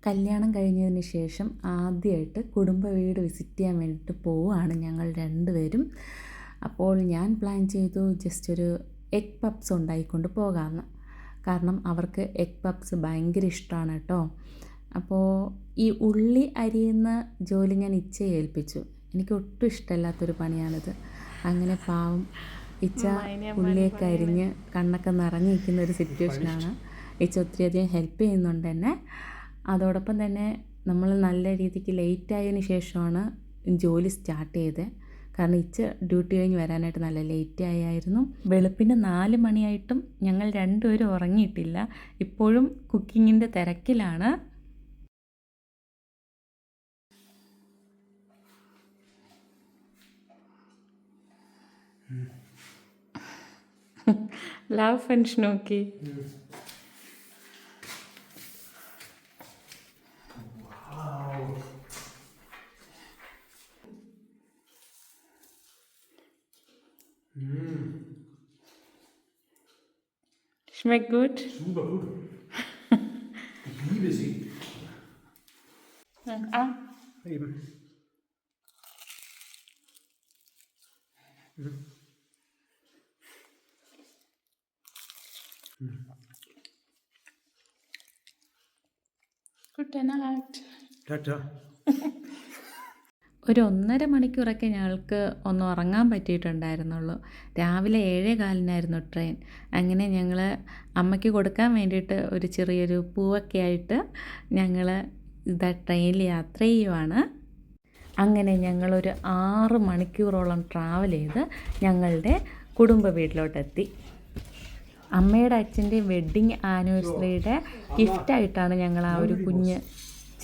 കല്യാണം കഴിഞ്ഞതിന് ശേഷം ആദ്യമായിട്ട് കുടുംബ വീട് വിസിറ്റ് ചെയ്യാൻ വേണ്ടിയിട്ട് പോവുകയാണ് ഞങ്ങൾ രണ്ടുപേരും. അപ്പോൾ ഞാൻ പ്ലാൻ ചെയ്തു ജസ്റ്റ് ഒരു എഗ് പപ്സ് ഉണ്ടായിക്കൊണ്ട് പോകാമെന്ന്. കാരണം അവർക്ക് എഗ് പപ്സ് ഭയങ്കര ഇഷ്ടമാണ് കേട്ടോ. അപ്പോൾ ഈ ഉള്ളി അരിയുന്ന ജോലി ഞാൻ ഇച്ചയെ ഏൽപ്പിച്ചു. എനിക്ക് ഒട്ടും ഇഷ്ടമില്ലാത്തൊരു പണിയാണിത്. അങ്ങനെ പാവം ഇച്ച ഉള്ളിയൊക്കെ അരിഞ്ഞ് കണ്ണൊക്കെ നിറഞ്ഞിരിക്കുന്ന ഒരു സിറ്റുവേഷനാണ്. ഇച്ച ഒത്തിരിയധികം ഹെൽപ്പ് ചെയ്യുന്നുണ്ട് എന്നെ. അതോടൊപ്പം തന്നെ നമ്മൾ നല്ല രീതിക്ക് ലേറ്റ് ആയതിന് ശേഷമാണ് ജോലി സ്റ്റാർട്ട് ചെയ്തത്. കാരണം ഇച്ച ഡ്യൂട്ടി കഴിഞ്ഞ് വരാനായിട്ട് നല്ല ലേറ്റ് ആയിരുന്നു. വെളുപ്പിന് 4 മണിയായിട്ടും ഞങ്ങൾ രണ്ടുപേരും ഉറങ്ങിയിട്ടില്ല. ഇപ്പോഴും കുക്കിങ്ങിൻ്റെ തിരക്കിലാണ്. Laufen, Schnucki. Wow. Schmeckt gut? Super gut. Ich liebe sie. Ah. Eben. Gute Nacht. Tata. ഒരു 1.5 മണിക്കൂറൊക്കെ ഞങ്ങൾക്ക് ഒന്ന് ഉറങ്ങാൻ പറ്റിയിട്ടുണ്ടായിരുന്നുള്ളൂ. രാവിലെ 7:15 ട്രെയിൻ. അങ്ങനെ ഞങ്ങൾ അമ്മയ്ക്ക് കൊടുക്കാൻ വേണ്ടിയിട്ട് ഒരു ചെറിയൊരു പൂവൊക്കെ ആയിട്ട് ഞങ്ങൾ ഇതാ ട്രെയിനിൽ യാത്ര ചെയ്യുവാണ്. അങ്ങനെ ഞങ്ങളൊരു 6 മണിക്കൂറോളം ട്രാവൽ ചെയ്ത് ഞങ്ങളുടെ കുടുംബ വീട്ടിലോട്ടെത്തി. അമ്മയുടെ അച്ഛൻ്റെ വെഡ്ഡിങ് ആനിവേഴ്സറിയുടെ ഗിഫ്റ്റായിട്ടാണ് ഞങ്ങൾ ആ ഒരു കുഞ്ഞ്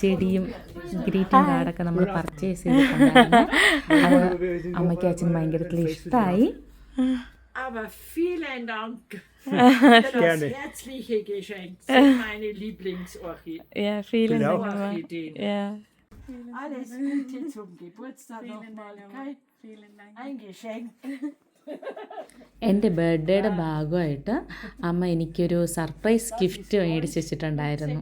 ചെടിയും ഗ്രീറ്റിംഗ് കാർഡൊക്കെ നമ്മൾ പർച്ചേസ് ചെയ്തിട്ടുണ്ടായിരുന്നു. അത് അമ്മയ്ക്ക് അച്ഛന് ഭയങ്കരത്തിൽ ഇഷ്ടമായി. Aber vielen Dank für das herzliche Geschenk. Das sind meine Lieblingsorchideen. Ja, vielen Dank. Ja. Alles Gute zum Geburtstag nochmal. Ein Geschenk. എൻ്റെ ബർത്ത്ഡേയുടെ ഭാഗമായിട്ട് അമ്മ എനിക്കൊരു സർപ്രൈസ് ഗിഫ്റ്റ് മേടിച്ച് വെച്ചിട്ടുണ്ടായിരുന്നു.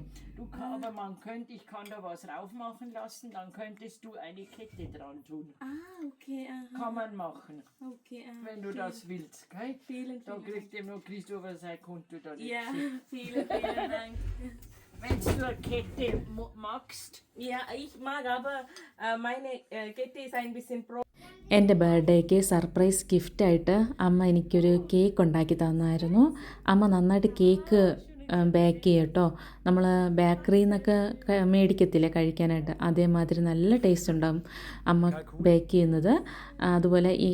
Aber ich kann da was raufmachen lassen, dann könntest du eine Kette dran tun. Ah, okay. Aha. Kann man machen. Okay, wenn du das willst, gell? Vielen Dann kriegst du aber sein Konto da nicht. Ja, vielen Dank. Wenn du eine Kette magst. Ja, ich mag, aber meine Kette ist ein bisschen pro. എൻ്റെ ബർത്ത്ഡേക്ക് surprise ഗിഫ്റ്റായിട്ട് അമ്മ എനിക്കൊരു cake ഉണ്ടാക്കി തന്നായിരുന്നു. അമ്മ നന്നായിട്ട് cake bake ചെയ്യും കേട്ടോ. നമ്മൾ ബേക്കറിയിൽ നിന്നൊക്കെ മേടിക്കത്തില്ലേ കഴിക്കാനായിട്ട്, അതേമാതിരി നല്ല ടേസ്റ്റ് ഉണ്ടാകും അമ്മ ബേക്ക് ചെയ്യുന്നത്. അതുപോലെ ഈ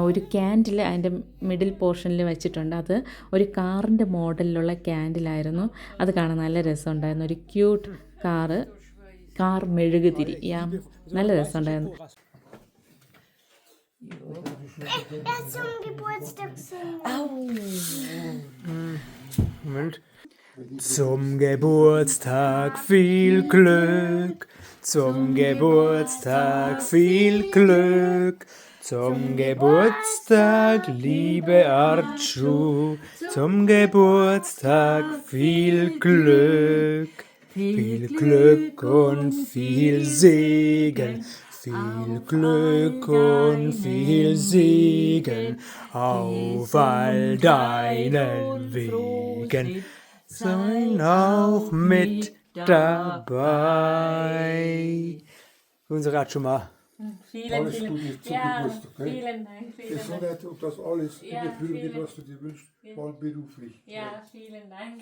ഒരു ക്യാൻഡിൽ അതിൻ്റെ മിഡിൽ പോർഷനിൽ വെച്ചിട്ടുണ്ട്. അത് ഒരു കാറിൻ്റെ മോഡലിലുള്ള ക്യാൻഡിലായിരുന്നു. അത് കാണാൻ നല്ല രസമുണ്ടായിരുന്നു. ഒരു ക്യൂട്ട് കാർ മെഴുകുതിരി. നല്ല രസമുണ്ടായിരുന്നു. Erst zum Geburtstag singen. Moment. Zum Geburtstag viel Glück, zum Geburtstag viel Glück, zum Geburtstag liebe Archu, zum Geburtstag viel Glück und viel Segen. Viel Glück und viel Segen auf all deinen Wegen. Sein auch mit dabei. Unsere Atschuma. Vielen, Alles Gute zum ja, Geburtstag. Gell? vielen Dank. Gesundheit und dass alles in Ja, Erfüllung geht, vielen- was du dir wünschst, vor allem beruflich. Ja, vielen Dank.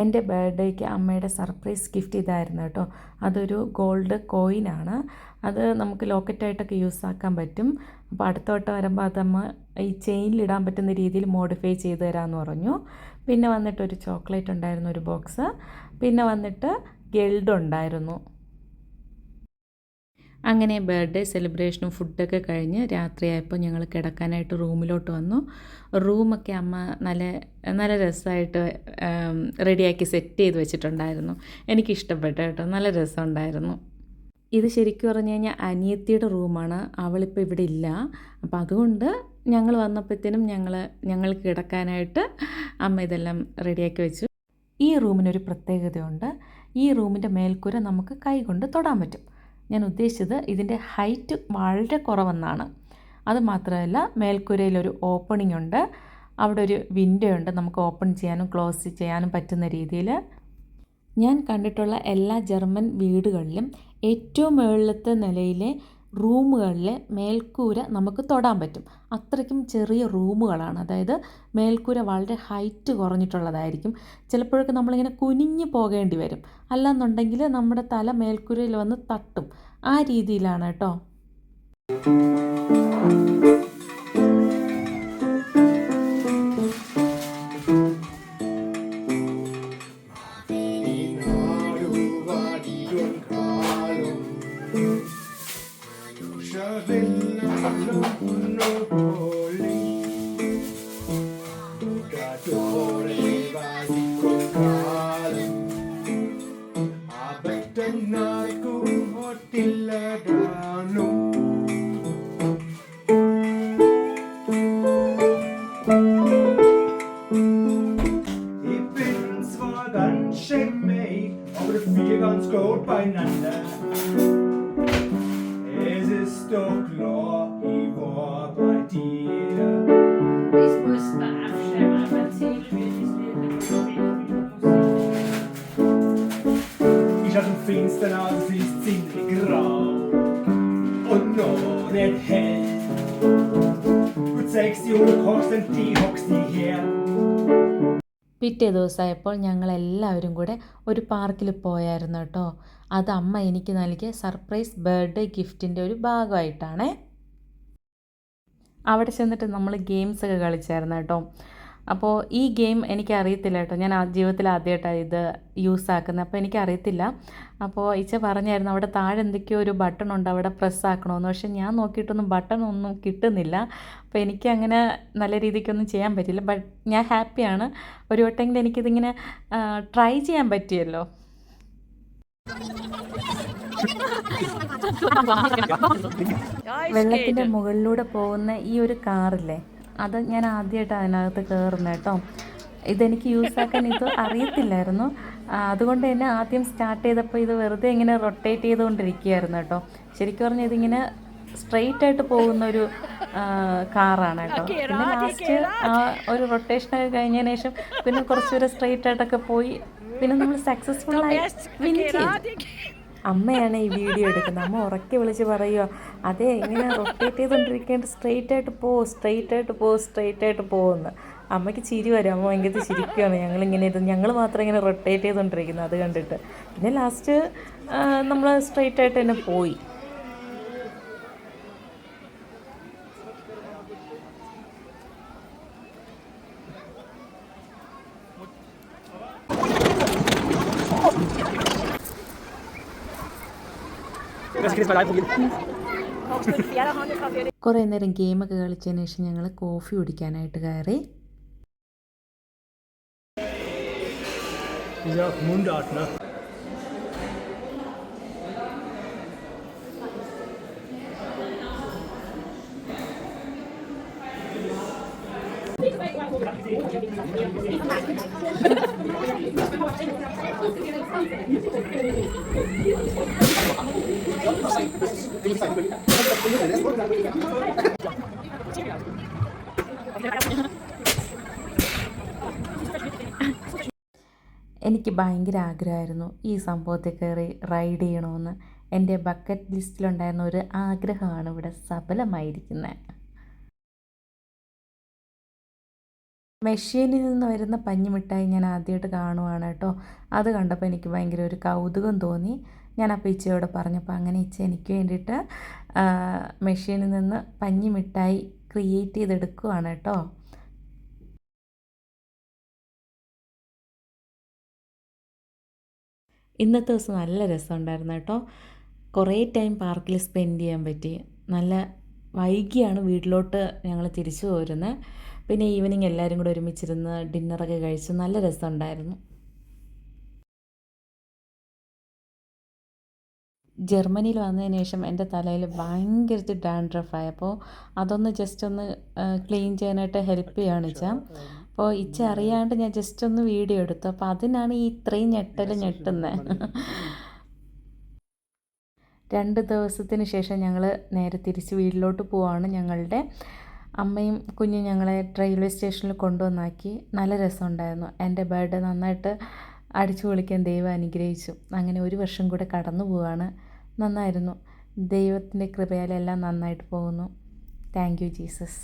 എൻ്റെ ബർത്ത്ഡേക്ക് അമ്മയുടെ surprise gift ഇതായിരുന്നു കേട്ടോ. അതൊരു gold കോയിനാണ്. അത് നമുക്ക് ലോക്കറ്റായിട്ടൊക്കെ use ആക്കാൻ പറ്റും. അപ്പോൾ അടുത്ത വട്ടം വരുമ്പോൾ അതമ്മ ഈ ചെയിനിലിടാൻ പറ്റുന്ന രീതിയിൽ മോഡിഫൈ ചെയ്ത് തരാമെന്ന് പറഞ്ഞു. പിന്നെ വന്നിട്ട് ഒരു ചോക്ലേറ്റ് ഉണ്ടായിരുന്നു, ഒരു ബോക്സ്. പിന്നെ വന്നിട്ട് ഗിൽഡ് ഉണ്ടായിരുന്നു. അങ്ങനെ ബർത്ത്ഡേ സെലിബ്രേഷനും ഫുഡൊക്കെ കഴിഞ്ഞ് രാത്രിയായപ്പോൾ ഞങ്ങൾ കിടക്കാനായിട്ട് റൂമിലോട്ട് വന്നു. റൂമൊക്കെ അമ്മ നല്ല രസമായിട്ട് റെഡിയാക്കി സെറ്റ് ചെയ്ത് വെച്ചിട്ടുണ്ടായിരുന്നു. എനിക്കിഷ്ടപ്പെട്ടു കേട്ടോ, നല്ല രസമുണ്ടായിരുന്നു. ഇത് ശരിക്കും പറഞ്ഞു കഴിഞ്ഞാൽ അനിയത്തിയുടെ റൂമാണ്. അവളിപ്പോൾ ഇവിടെ ഇല്ല. അപ്പോൾ അതുകൊണ്ട് ഞങ്ങൾ വന്നപ്പോഴത്തേനും ഞങ്ങൾക്ക് കിടക്കാനായിട്ട് അമ്മ ഇതെല്ലാം റെഡിയാക്കി വെച്ചു. ഈ റൂമിനൊരു പ്രത്യേകതയുണ്ട്. ഈ റൂമിൻ്റെ മേൽക്കൂര നമുക്ക് കൈകൊണ്ട് തൊടാൻ പറ്റും. ഞാൻ ഉദ്ദേശിച്ചത് ഇതിൻ്റെ ഹൈറ്റ് വളരെ കുറവെന്നാണ്. അതുമാത്രമല്ല മേൽക്കൂരയിലൊരു ഓപ്പണിംഗ് ഉണ്ട്, അവിടെ ഒരു വിൻഡോ ഉണ്ട്, നമുക്ക് ഓപ്പൺ ചെയ്യാനും ക്ലോസ് ചെയ്യാനും പറ്റുന്ന രീതിയിൽ. ഞാൻ കണ്ടിട്ടുള്ള എല്ലാ ജർമ്മൻ വീടുകളിലും ഏറ്റവും മുകളിലത്തെ നിലയിലെ റൂമുകളിലെ മേൽക്കൂര നമുക്ക് തൊടാൻ പറ്റും. അത്രയ്ക്കും ചെറിയ റൂമുകളാണ്, അതായത് മേൽക്കൂര വളരെ ഹൈറ്റ് കുറഞ്ഞിട്ടുള്ളതായിരിക്കും. ചിലപ്പോഴൊക്കെ നമ്മളിങ്ങനെ കുനിഞ്ഞ് പോകേണ്ടി വരും, അല്ലാന്നുണ്ടെങ്കിൽ നമ്മുടെ തല മേൽക്കൂരയിൽ വന്ന് തട്ടും. ആ രീതിയിലാണ് കേട്ടോ. Ganz gut beieinander. Es ist doch klar, ich war bei dir. Das muss man aufschreiben, aber erzählen wir das Lied nicht Ich schau zum Fenster aus, es ist ziemlich grau und noch nicht hell. Du zeigst die Uhr, kochst den Tee, hockst die her. പിറ്റേ ദിവസമായപ്പോൾ ഞങ്ങളെല്ലാവരും കൂടെ ഒരു പാർക്കിൽ പോയായിരുന്നു കേട്ടോ. അത് അമ്മ എനിക്ക് നൽകിയ സർപ്രൈസ് ബർത്ത്ഡേ ഗിഫ്റ്റിൻ്റെ ഒരു ഭാഗമായിട്ടാണേ. അവിടെ ചെന്നിട്ട് നമ്മൾ ഗെയിംസൊക്കെ കളിച്ചായിരുന്നു കേട്ടോ. അപ്പോൾ ഈ ഗെയിം എനിക്കറിയത്തില്ല കേട്ടോ, ഞാൻ ജീവിതത്തിൽ ആദ്യമായിട്ടാണ് ഇത് യൂസ് ആക്കുന്നത്. അപ്പോൾ എനിക്കറിയത്തില്ല. അപ്പോൾ ഇച്ച പറഞ്ഞായിരുന്നു അവിടെ താഴെ എന്തൊക്കെയോ ഒരു ബട്ടൺ ഉണ്ട്, അവിടെ പ്രസ് ആക്കണമെന്ന്. പക്ഷേ ഞാൻ നോക്കിയിട്ടൊന്നും ബട്ടൺ ഒന്നും കിട്ടുന്നില്ല. അപ്പോൾ എനിക്കങ്ങനെ നല്ല രീതിക്കൊന്നും ചെയ്യാൻ പറ്റില്ല. ബട്ട് ഞാൻ ഹാപ്പിയാണ്, ഒരു വട്ടമെങ്കിലും എനിക്കിതിങ്ങനെ ട്രൈ ചെയ്യാൻ പറ്റിയല്ലോ. വെള്ളത്തിൻ്റെ മുകളിലൂടെ പോകുന്ന ഈ ഒരു കാറില്ലേ, അത് ഞാൻ ആദ്യമായിട്ട് അതിനകത്ത് കയറുന്നത് കേട്ടോ. ഇതെനിക്ക് യൂസാക്കാൻ ഇത് അറിയത്തില്ലായിരുന്നു. അതുകൊണ്ട് തന്നെ ആദ്യം സ്റ്റാർട്ട് ചെയ്തപ്പോൾ ഇത് വെറുതെ ഇങ്ങനെ റൊട്ടേറ്റ് ചെയ്തുകൊണ്ടിരിക്കുകയായിരുന്നു കേട്ടോ. ശരിക്കും പറഞ്ഞാൽ ഇതിങ്ങനെ സ്ട്രെയിറ്റ് ആയിട്ട് പോകുന്നൊരു കാറാണ് കേട്ടോ. പിന്നെ ലാസ്റ്റ് ആ ഒരു റൊട്ടേഷനൊക്കെ കഴിഞ്ഞതിന് ശേഷം പിന്നെ കുറച്ചുകൂടെ സ്ട്രെയിറ്റ് ആയിട്ടൊക്കെ പോയി. പിന്നെ നമ്മൾ സക്സസ്ഫുള്ളായി വിൻ ചെയ്തു. അമ്മയാണ് ഈ വീഡിയോ എടുക്കുന്നത്. അമ്മ ഉറക്കെ വിളിച്ച് പറയുമോ, അതേ ഇങ്ങനെ റൊട്ടേറ്റ് ചെയ്തുകൊണ്ടിരിക്കേണ്ട, സ്ട്രെയിറ്റ് ആയിട്ട് പോകുമെന്ന്. അമ്മയ്ക്ക് ചിരി വരും. അമ്മ ഭയങ്കര ചിരിക്കുകയാണ്. ഞങ്ങൾ മാത്രം ഇങ്ങനെ റൊട്ടേറ്റ് ചെയ്തുകൊണ്ടിരിക്കുന്നത് അത് കണ്ടിട്ട്. പിന്നെ ലാസ്റ്റ് നമ്മൾ സ്ട്രെയിറ്റ് ആയിട്ട് തന്നെ പോയി. കുറേ നേരം ഗെയിമൊക്കെ കളിച്ചതിന് ശേഷം ഞങ്ങൾ കോഫി കുടിക്കാനായിട്ട് കയറി. Diese Mundart, ne? എനിക്ക് ഭയങ്കര ആഗ്രഹമായിരുന്നു ഈ സംഭവത്തിൽ കയറി റൈഡ് ചെയ്യണമെന്ന്. എൻ്റെ ബക്കറ്റ് ലിസ്റ്റിലുണ്ടായിരുന്ന ഒരു ആഗ്രഹമാണ് ഇവിടെ സഫലമായിരിക്കുന്നത്. മെഷീനിൽ നിന്ന് വരുന്ന പഞ്ഞിമിഠായി ഞാൻ ആദ്യമായിട്ട് കാണുവാണ് കേട്ടോ. അത് കണ്ടപ്പോൾ എനിക്ക് ഭയങ്കര ഒരു കൗതുകം തോന്നി. ഞാൻ അപ്പോൾ ഇച്ചയോട് പറഞ്ഞപ്പോൾ അങ്ങനെ ഇച്ച എനിക്ക് വേണ്ടിയിട്ട് മെഷീനിൽ നിന്ന് പഞ്ഞിമിഠായി ക്രിയേറ്റ് ചെയ്തെടുക്കുവാണ് കേട്ടോ. ഇന്നത്തെ ദിവസം നല്ല രസമുണ്ടായിരുന്നു കേട്ടോ. കുറേ ടൈം പാർക്കിൽ സ്പെൻഡ് ചെയ്യാൻ പറ്റി. നല്ല വൈകിയാണ് വീട്ടിലോട്ട് ഞങ്ങൾ തിരിച്ചു പോരുന്നത്. പിന്നെ ഈവനിങ് എല്ലാവരും കൂടെ ഒരുമിച്ചിരുന്ന് ഡിന്നറൊക്കെ കഴിച്ച് നല്ല രസമുണ്ടായിരുന്നു. ജർമ്മനിയിൽ വന്നതിന് ശേഷം എൻ്റെ തലയിൽ ഭയങ്കര ഡാൻഡ്രഫായി. അപ്പോൾ അതൊന്ന് ജസ്റ്റ് ഒന്ന് ക്ലീൻ ചെയ്യാനായിട്ട് ഹെൽപ്പ് ചെയ്യുകയാണ് വെച്ചാൽ. അപ്പോൾ ഇച്ച അറിയാണ്ട് ഞാൻ ജസ്റ്റ് ഒന്ന് വീഡിയോ എടുത്തു. അപ്പോൾ അതിനാണ് ഈ ഇത്രയും ഞെട്ടുന്നത്. 2 ദിവസത്തിന് ശേഷം ഞങ്ങൾ നേരെ തിരിച്ച് വീട്ടിലോട്ട് പോവാണ്. ഞങ്ങളുടെ അമ്മയും കുഞ്ഞും ഞങ്ങളെ റെയിൽവേ സ്റ്റേഷനിൽ കൊണ്ടുവന്നാക്കി. നല്ല രസമുണ്ടായിരുന്നു. എൻ്റെ ബർത്ത്ഡേ നന്നായിട്ട് അടിച്ചു പൊളിക്കാൻ ദൈവം അനുഗ്രഹിച്ചു. അങ്ങനെ ഒരു വർഷം കൂടെ കടന്നു പോവാണ്. നന്നായിരുന്നു. ദൈവത്തിൻ്റെ കൃപയാലെല്ലാം നന്നായിട്ട് പോകുന്നു. Thank you Jesus.